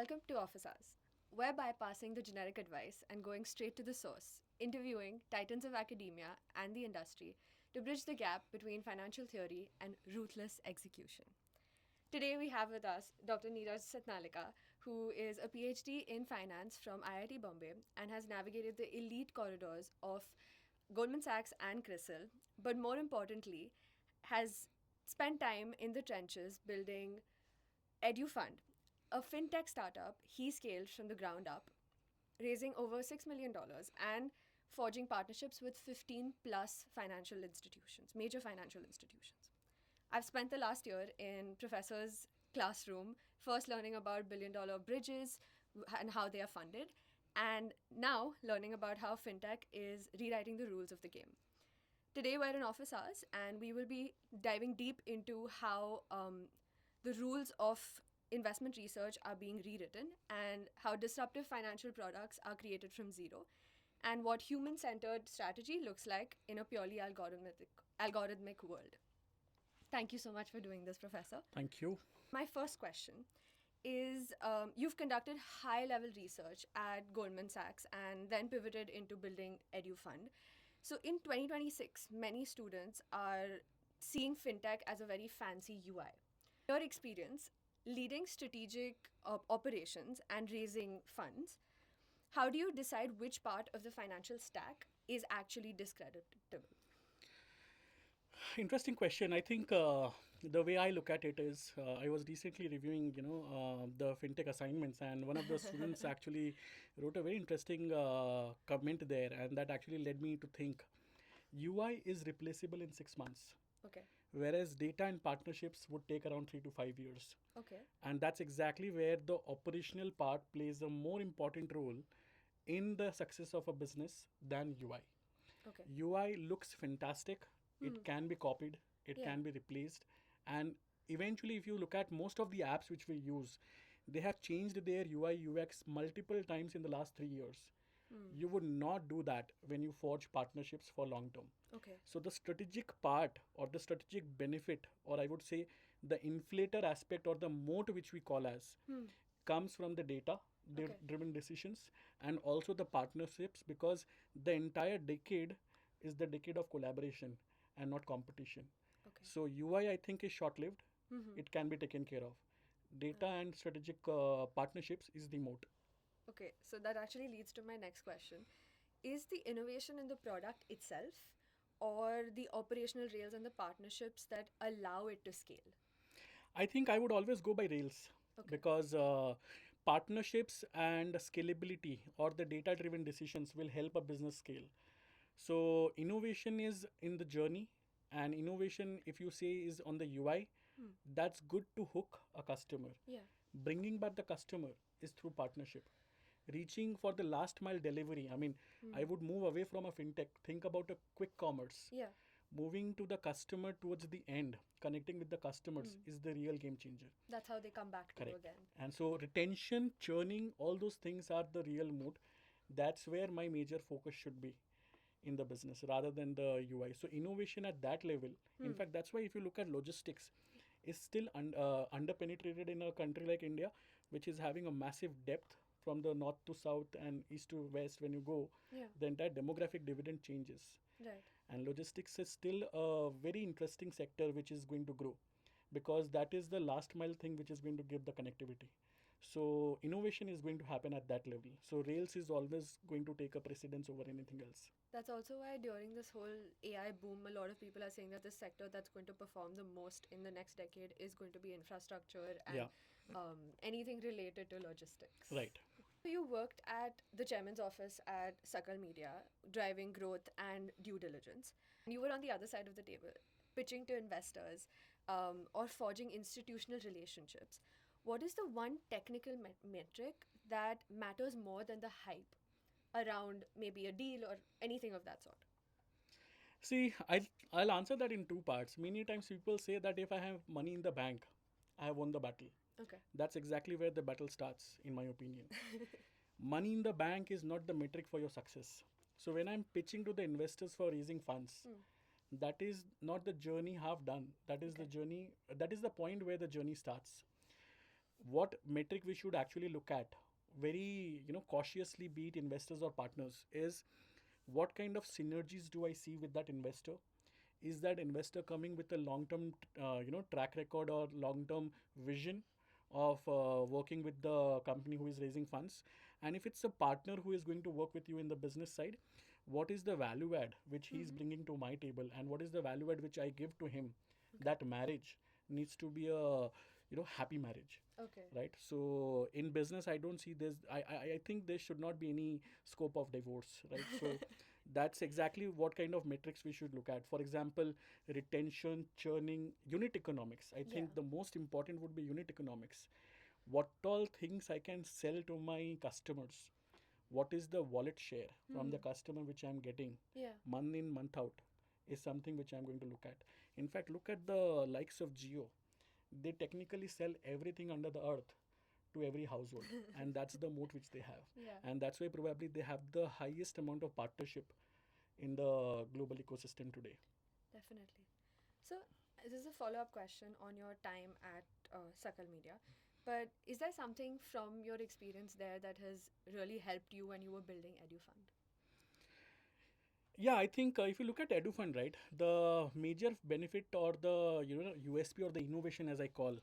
Welcome to Office Hours. We're bypassing the generic advice and going straight to the source, interviewing titans of academia and the industry to bridge the gap between financial theory and ruthless execution. Today we have with us Dr. Niraj Satnalika, who is a PhD in finance from IIT Bombay and has navigated the elite corridors of Goldman Sachs and CRISIL, but more importantly, has spent time in the trenches building EduFund, a fintech startup he scaled from the ground up, raising over $6 million and forging partnerships with 15 plus financial institutions, major financial institutions. I've spent the last year in professors' classroom, first learning about billion-dollar bridges and how they are funded, and now learning about how fintech is rewriting the rules of the game. Today we're in Office Hours, and we will be diving deep into how the rules of investment research are being rewritten and how disruptive financial products are created from zero, and what human-centered strategy looks like in a purely algorithmic world. Thank you so much for doing this, Professor. Thank you. My first question is, you've conducted high-level research at Goldman Sachs and then pivoted into building EduFund. So in 2026, many students are seeing fintech as a very fancy UI. Your experience leading strategic operations and raising funds, how do you decide which part of the financial stack is actually discreditable? Interesting question. I think the way I look at it is I was recently reviewing, the fintech assignments, and one of the students actually wrote a very interesting comment there, and that actually led me to think UI is replaceable in 6 months. Okay. Whereas data and partnerships would take around 3 to 5 years. Okay. And that's exactly where the operational part plays a more important role in the success of a business than UI. Okay. UI looks fantastic. It can be copied. It can be replaced. And eventually, if you look at most of the apps which we use, they have changed their UI UX multiple times in the last 3 years. You would not do that when you forge partnerships for long term. Okay. So the strategic part or the strategic benefit, or I would say the inflator aspect or the moat which we call as, comes from the data driven decisions and also the partnerships, because the entire decade is the decade of collaboration and not competition. Okay. So UI, I think, is short lived. It can be taken care of. Data and strategic partnerships is the moat. Okay, so that actually leads to my next question. Is the innovation in the product itself or the operational rails and the partnerships that allow it to scale? I think I would always go by Rails because partnerships and scalability or the data driven decisions will help a business scale. So innovation is in the journey, and innovation, if you say, is on the UI, that's good to hook a customer. Yeah. Bringing back the customer is through partnership. Reaching for the last mile delivery. I mean, I would move away from a fintech. Think about a quick commerce. Yeah. Moving to the customer towards the end, connecting with the customers is the real game changer. That's how they come back to you again. And so retention, churning, all those things are the real mood. That's where my major focus should be in the business rather than the UI. So innovation at that level. In fact, that's why if you look at logistics, is still underpenetrated in a country like India, which is having a massive depth from the north to south and east to west. When you go, the entire demographic dividend changes. Right. And logistics is still a very interesting sector which is going to grow, because that is the last mile thing which is going to give the connectivity. So innovation is going to happen at that level. So Rails is always going to take a precedence over anything else. That's also why during this whole AI boom, a lot of people are saying that the sector that's going to perform the most in the next decade is going to be infrastructure and anything related to logistics. Right. You worked at the chairman's office at Sakal Media, driving growth and due diligence. You were on the other side of the table, pitching to investors or forging institutional relationships. What is the one technical metric that matters more than the hype around maybe a deal or anything of that sort? See, I'll answer that in two parts. Many times people say that if I have money in the bank, I have won the battle. Okay. That's exactly where the battle starts, in my opinion. Money in the bank is not the metric for your success. So when I'm pitching to the investors for raising funds, that is not the journey half done. That is the journey. That is the point where the journey starts. what metric we should actually look at very cautiously, be it investors or partners, is what kind of synergies do I see with that investor. Is that investor coming with a long term track record or long term vision of working with the company who is raising funds? And if it's a partner who is going to work with you in the business side, what is the value add which he is bringing to my table, and what is the value add which I give to him? That marriage needs to be a happy marriage. Okay. Right. So in business, I don't see this. I think there should not be any scope of divorce. Right. So that's exactly what kind of metrics we should look at. For example, retention, churning, unit economics. I think the most important would be unit economics. What all things I can sell to my customers? What is the wallet share from the customer which I'm getting Yeah. month in, month out, is something which I'm going to look at. In fact, look at the likes of Geo. They technically sell everything under the earth to every household, and that's the moat which they have. Yeah. And that's why probably they have the highest amount of partnership in the global ecosystem today. Definitely. So, this is a follow up question on your time at Sakal Media. But is there something from your experience there that has really helped you when you were building EduFund? Yeah, I think if you look at EduFund, right, the major benefit or the USP or the innovation, as I call,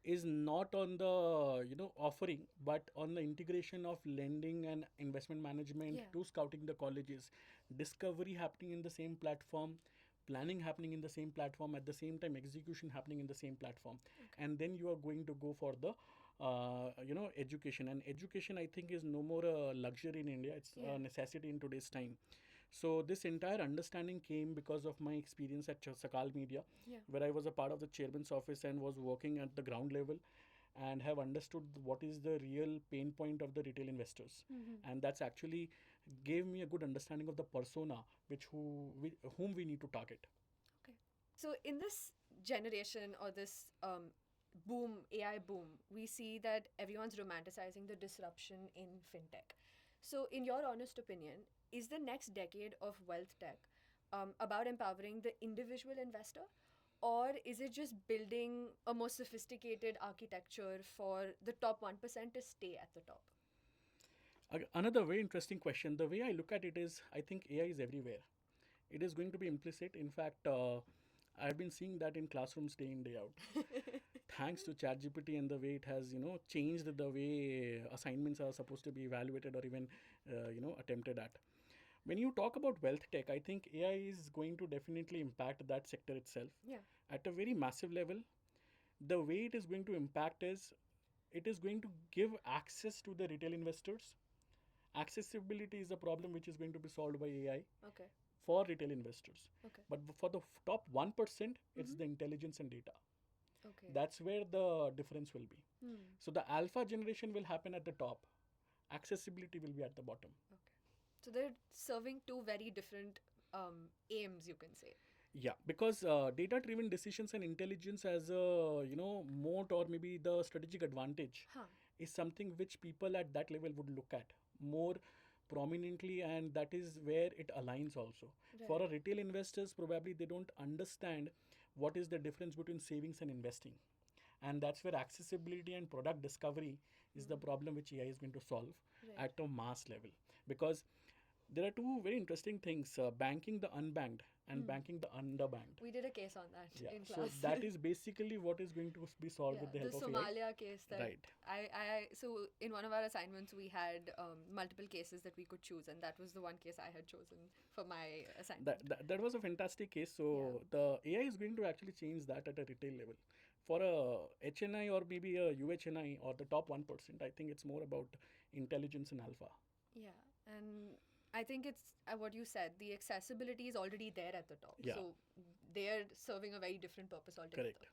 is not on the offering, but on the integration of lending and investment management Yeah. to scouting the colleges, discovery happening in the same platform, planning happening in the same platform, at the same time execution happening in the same platform. And then you are going to go for the education. And education, I think, is no more a luxury in India, it's Yeah. a necessity in today's time. So this entire understanding came because of my experience at Sakal Media, Yeah. where I was a part of the chairman's office and was working at the ground level, and have understood what is the real pain point of the retail investors. And that's actually gave me a good understanding of the persona whom we need to target. Okay. So, in this generation or this boom, AI boom, we see that everyone's romanticizing the disruption in fintech. So, in your honest opinion, is the next decade of wealth tech about empowering the individual investor? Or is it just building a more sophisticated architecture for the top 1% to stay at the top? Another very interesting question. The way I look at it is, I think AI is everywhere. It is going to be implicit. In fact, I've been seeing that in classrooms day in day out. Thanks to ChatGPT and the way it has changed the way assignments are supposed to be evaluated or even attempted at. When you talk about wealth tech, I think AI is going to definitely impact that sector itself Yeah. at a very massive level. The way it is going to impact is, it is going to give access to the retail investors. Accessibility is a problem which is going to be solved by AI Okay. for retail investors. Okay. But for the top 1%, it's the intelligence and data. Okay. That's where the difference will be. Hmm. So the alpha generation will happen at the top, accessibility will be at the bottom. Okay. So they're serving two very different aims, you can say. Yeah, because data-driven decisions and intelligence as a moat or maybe the strategic advantage Huh. is something which people at that level would look at more prominently, and that is where it aligns also. For Right. a retail investors, probably they don't understand what is the difference between savings and investing, and that's where accessibility and product discovery is the problem which AI is going to solve Right. at a mass level. Because there are two very interesting things: banking the unbanked and banking the underbanked. We did a case on that Yeah, in so class. that is basically what is going to be solved Yeah, with the the help of AI. Somalia case that Right. so in one of our assignments we had multiple cases that we could choose, and that was the one case I had chosen for my assignment. That was a fantastic case. So the AI is going to actually change that at a retail level. For a HNI or maybe a UHNI or the top 1%, I think it's more about intelligence and alpha. Yeah, and I think it's what you said. The accessibility is already there at the top, Yeah. so they're serving a very different purpose altogether. Correct.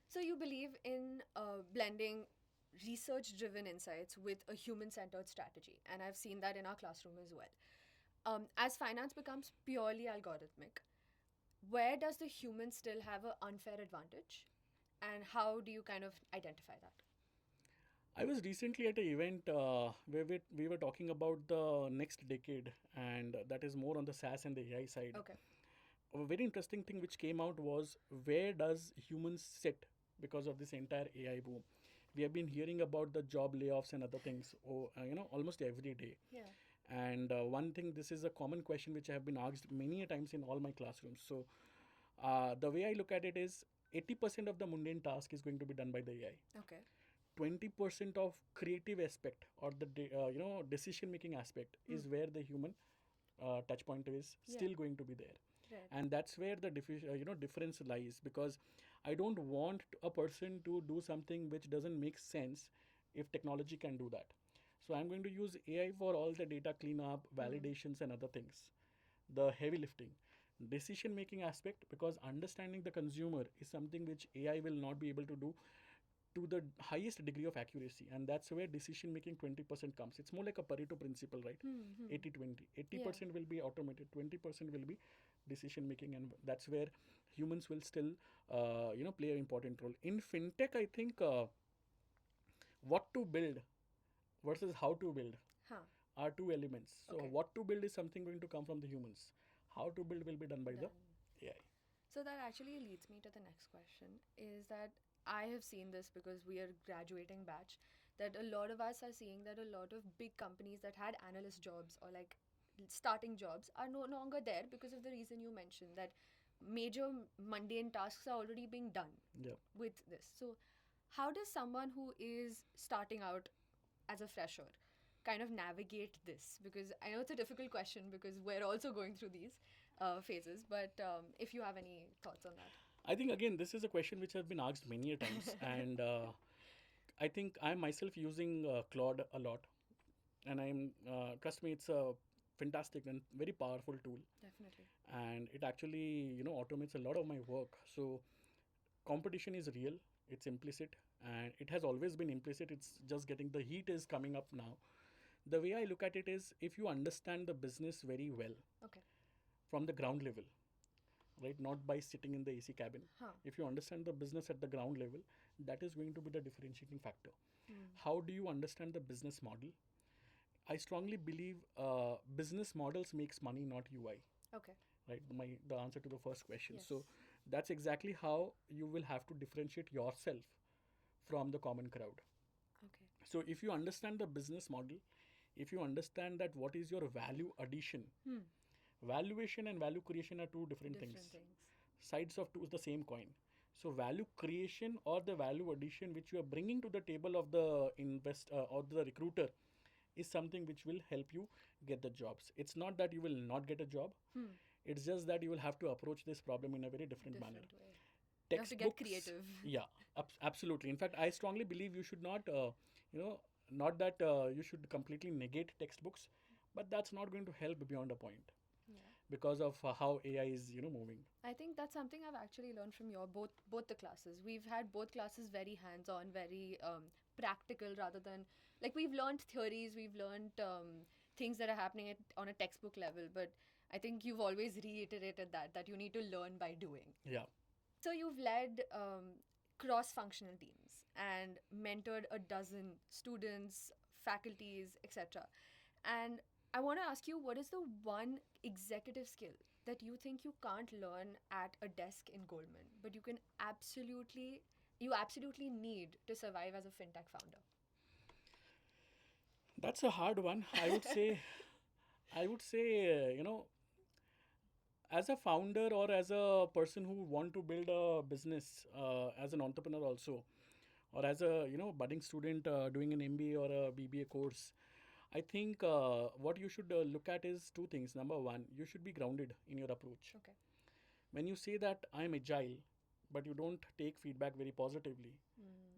So you believe in blending research-driven insights with a human-centered strategy, and I've seen that in our classroom as well. As finance becomes purely algorithmic, where does the human still have an unfair advantage, and how do you kind of identify that? I was recently at an event where we were talking about the next decade, and that is more on the SaaS and the AI side. Okay. A very interesting thing which came out was, where does humans sit because of this entire AI boom? we have been hearing about the job layoffs and other things, almost every day. Yeah. And one thing, this is a common question which I have been asked many a times in all my classrooms. So the way I look at it is 80% of the mundane task is going to be done by the AI. Okay. 20% of creative aspect or the decision making aspect is where the human touch point is still going to be there. Right. And that's where the difference lies, because I don't want a person to do something which doesn't make sense if technology can do that. So I'm going to use AI for all the data cleanup, validations, and other things, the heavy lifting. Decision making aspect, because understanding the consumer is something which AI will not be able to do to the highest degree of accuracy, and that's where decision making 20% comes. It's more like a Pareto principle, right? 80-20. 80% will be automated, 20% will be decision making, and that's where humans will still play an important role. In fintech, I think what to build versus how to build are two elements. So what to build is something going to come from the humans. How to build will be done by the AI. So that actually leads me to the next question, is that I have seen this because we are graduating batch, that a lot of us are seeing that a lot of big companies that had analyst jobs or like starting jobs are no longer there because of the reason you mentioned, that major mundane tasks are already being done with this. So how does someone who is starting out as a fresher kind of navigate this? Because I know it's a difficult question because we're also going through these phases, but if you have any thoughts on that. I think again this is a question which has been asked many a times, and I think I'm myself using Claude a lot, and I'm trust me, it's a fantastic and very powerful tool. Definitely. And it actually automates a lot of my work. So competition is real, it's implicit, and it has always been implicit. It's just getting the heat is coming up now. The way I look at it is, if you understand the business very well, from the ground level, right, not by sitting in the AC cabin. If you understand the business at the ground level, that is going to be the differentiating factor. How do you understand the business model? I strongly believe business models makes money, not UI. Right, the answer to the first question. So that's exactly how you will have to differentiate yourself from the common crowd. So if you understand the business model, if you understand that what is your value addition, valuation and value creation are two different things. Sides of the same coin. So value creation or the value addition which you are bringing to the table of the or the recruiter is something which will help you get the jobs. It's not that you will not get a job. It's just that you will have to approach this problem in a very different manner. You have to get creative. Yeah, absolutely. In fact, I strongly believe you should not, not that you should completely negate textbooks, but that's not going to help beyond a point. Because of how AI is, moving. I think that's something I've actually learned from your both the classes. We've had both classes very hands-on, very practical, rather than like we've learned theories, we've learned things that are happening on a textbook level. But I think you've always reiterated that you need to learn by doing. Yeah. So you've led cross-functional teams and mentored a dozen students, faculties, etc. And I want to ask you, what is the one executive skill that you think you can't learn at a desk in Goldman, but you absolutely need to survive as a fintech founder? That's a hard one. I would say, as a founder or as a person who want to build a business, as an entrepreneur also, or as a budding student doing an MBA or a BBA course, I think what you should look at is two things. Number one, you should be grounded in your approach. When you say that I'm agile, but you don't take feedback very positively,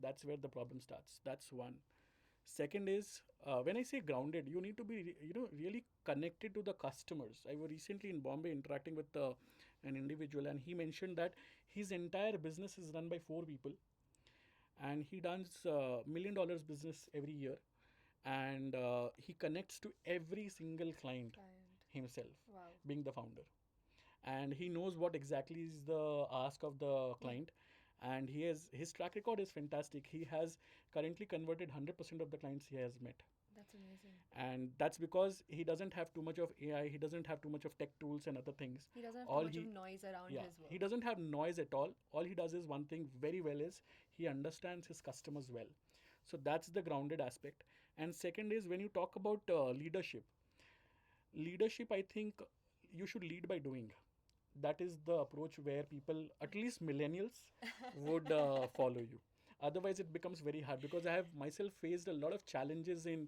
that's where the problem starts. That's one. Second is, when I say grounded, you need to be really connected to the customers. I was recently in Bombay interacting with an individual, and he mentioned that his entire business is run by 4 people, and he does $1 million business every year. And he connects to every single client himself, being the founder. And he knows what exactly is the ask of the client. And his track record is fantastic. He has currently converted 100% of the clients he has met. That's amazing. And that's because he doesn't have too much of AI. He doesn't have too much of tech tools and other things. He doesn't have too much of noise around his work. He doesn't have noise at all. All he does is one thing very well is he understands his customers well. So that's the grounded aspect. And second is when you talk about leadership, I think you should lead by doing. That is the approach where people, at least millennials, would follow you. Otherwise it becomes very hard, because I have myself faced a lot of challenges in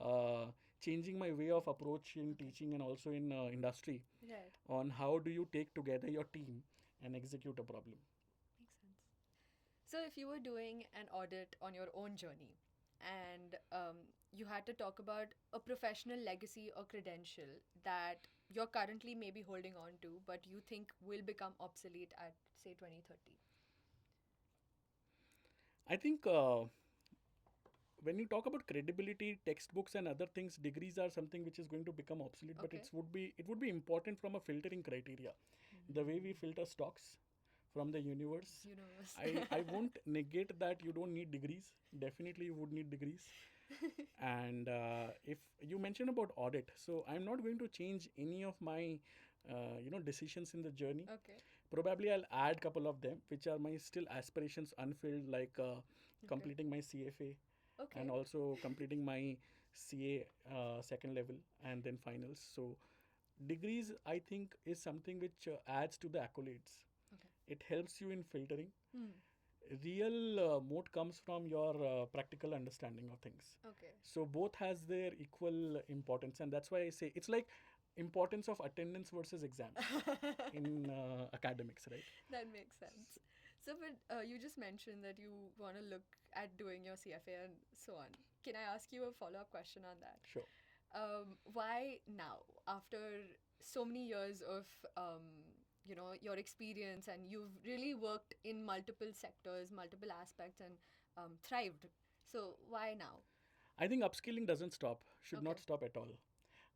uh, changing my way of approach in teaching and also in industry, Right. on how do you take together your team and execute a problem. Makes sense. So, if you were doing an audit on your own journey and you had to talk about a professional legacy or credential that you're currently maybe holding on to, but you think will become obsolete at, say, 2030. I think when you talk about credibility, textbooks and other things, degrees are something which is going to become obsolete. But Okay. it would be important from a filtering criteria, the way we filter stocks from the universe. Universe. I won't negate that you don't need degrees. Definitely, you would need degrees. And if you mentioned about audit, so I'm not going to change any of my decisions in the journey. Okay. Probably I'll add couple of them, which are my still aspirations unfilled, like Okay. completing my CFA Okay. and also completing my CA second level and then finals. So degrees, I think, is something which adds to the accolades. Okay. It helps you in filtering. Hmm. Real moat comes from your practical understanding of things. Okay. So both has their equal importance, and that's why I say it's like importance of attendance versus exams in academics, right? That makes sense. So, but you just mentioned that you want to look at doing your CFA and so on. Can I ask you a follow-up question on that? Sure. Why now, after so many years of your experience, and you've really worked in multiple sectors, multiple aspects, and thrived. So why now? I think upskilling doesn't stop, should Okay. not stop at all.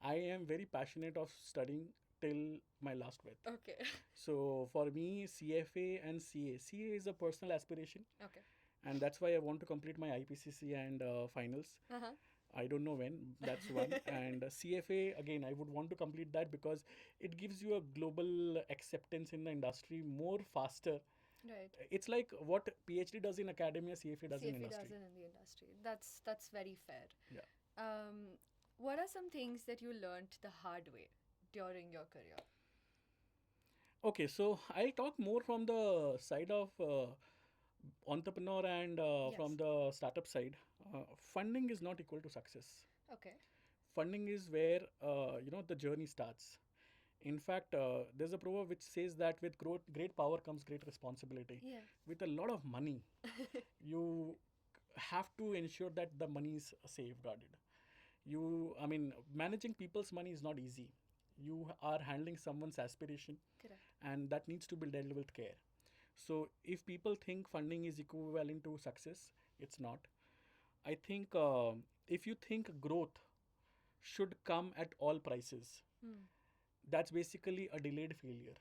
I am very passionate of studying till my last breath. Okay. So for me, CFA and CA. CA is a personal aspiration, Okay. and that's why I want to complete my IPCC and finals. Uh-huh. I don't know when, that's one. And CFA, again, I would want to complete that because it gives you a global acceptance in the industry more faster. Right. It's like what PhD does in academia, CFA does in CFA industry. doesn't in the industry. That's very fair. Yeah. What are some things that you learned the hard way during your career? Okay, so I'll talk more from the side of entrepreneur and Yes. from the startup side. Funding is not equal to success. Okay. Funding is where the journey starts. In fact, there's a proverb which says that with great power comes great responsibility. Yeah. With a lot of money, you have to ensure that the money is safeguarded. I mean, managing people's money is not easy. You are handling someone's aspiration, Correct. and that needs to be dealt with care. So, if people think funding is equivalent to success, it's not. I think if you think growth should come at all prices, Hmm. that's basically a delayed failure.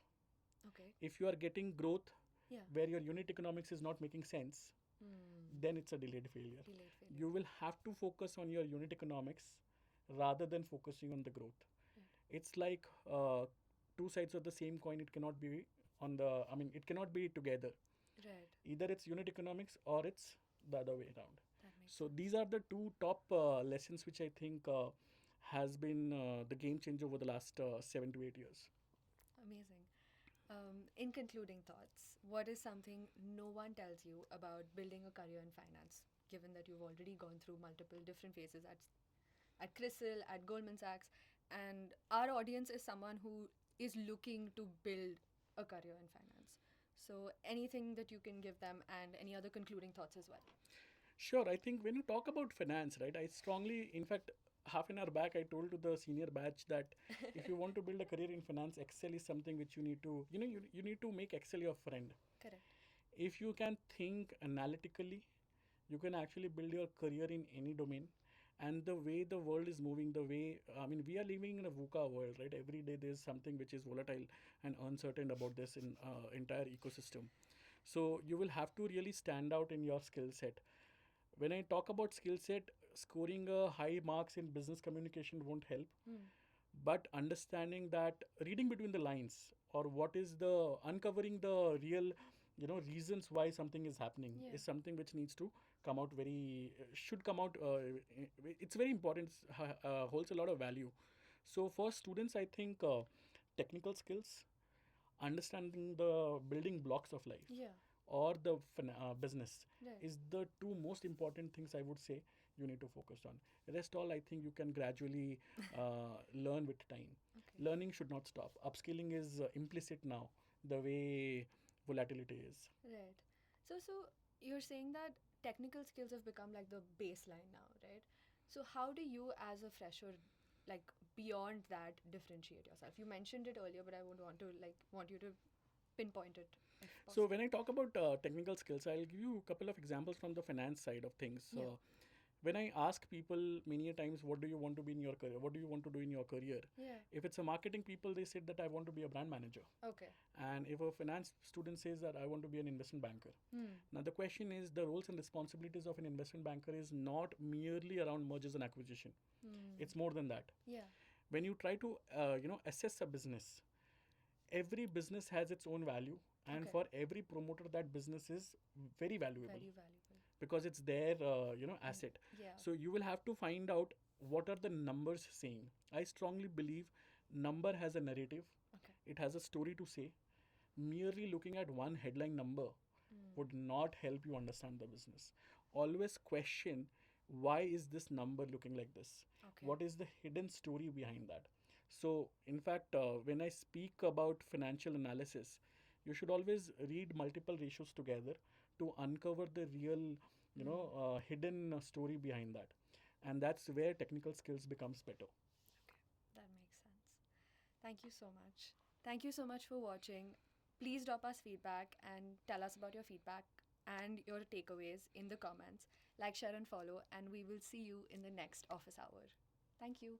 Okay. If you are getting growth Yeah. where your unit economics is not making sense, Hmm. then it's a delayed failure. Delayed failure. You will have to focus on your unit economics rather than focusing on the growth. Right. It's like two sides of the same coin. It cannot be it cannot be together. Right. Either it's unit economics or it's the other way around. That makes So sense. these are the two top lessons which I think has been the game changer over the last 7 to 8 years. Amazing. In concluding thoughts, what is something no one tells you about building a career in finance, given that you've already gone through multiple different phases at CRISIL, at Goldman Sachs, and our audience is someone who is looking to build a career in finance. So anything that you can give them and any other concluding thoughts as well. Sure, I think when you talk about finance, right, I strongly, in fact, half an hour back, I told to the senior batch that if you want to build a career in finance, Excel is something which you need to, you need to make Excel your friend. Correct. If you can think analytically, you can actually build your career in any domain. And the way the world is moving, we are living in a VUCA world, right? Every day there's something which is volatile and uncertain about this in entire ecosystem. So you will have to really stand out in your skill set. When I talk about skill set, scoring a high marks in business communication won't help, Hmm. but understanding that reading between the lines, or what is the uncovering the real reasons why something is happening Yeah. is something which needs to come out should come out. It's very important. Holds a lot of value. So for students, I think technical skills, understanding the building blocks of life, Yeah. or the business Right. is the two most important things I would say you need to focus on. Rest all I think you can gradually learn with time. Okay. Learning should not stop. Upskilling is implicit now, the way volatility is. Right. So you're saying that technical skills have become like the baseline now, right? So how do you as a fresher, like, beyond that, differentiate yourself? You mentioned it earlier, but I would want you to pinpoint it if So possible. when I talk about technical skills, I'll give you a couple of examples from the finance side of things. Yeah. When I ask people many a times, what do you want to be in your career? What do you want to do in your career? Yeah. If it's a marketing people, they said that I want to be a brand manager. Okay. And if a finance student says that I want to be an investment banker. Hmm. Now the question is, the roles and responsibilities of an investment banker is not merely around mergers and acquisition. Hmm. It's more than that. Yeah. When you try to assess a business, every business has its own value, and Okay. for every promoter that business is very valuable Very valuable. because it's their asset. Yeah. So you will have to find out what are the numbers saying. I strongly believe number has a narrative. Okay. It has a story to say. Merely looking at one headline number Hmm. would not help you understand the business. Always question, why is this number looking like this? Okay. What is the hidden story behind that? So, in fact, when I speak about financial analysis, you should always read multiple ratios together to uncover the real, hidden story behind that. And that's where technical skills becomes better. Okay. That makes sense. Thank you so much. Thank you so much for watching. Please drop us feedback and tell us about your feedback and your takeaways in the comments. Like, share, and follow, and we will see you in the next office hour. Thank you.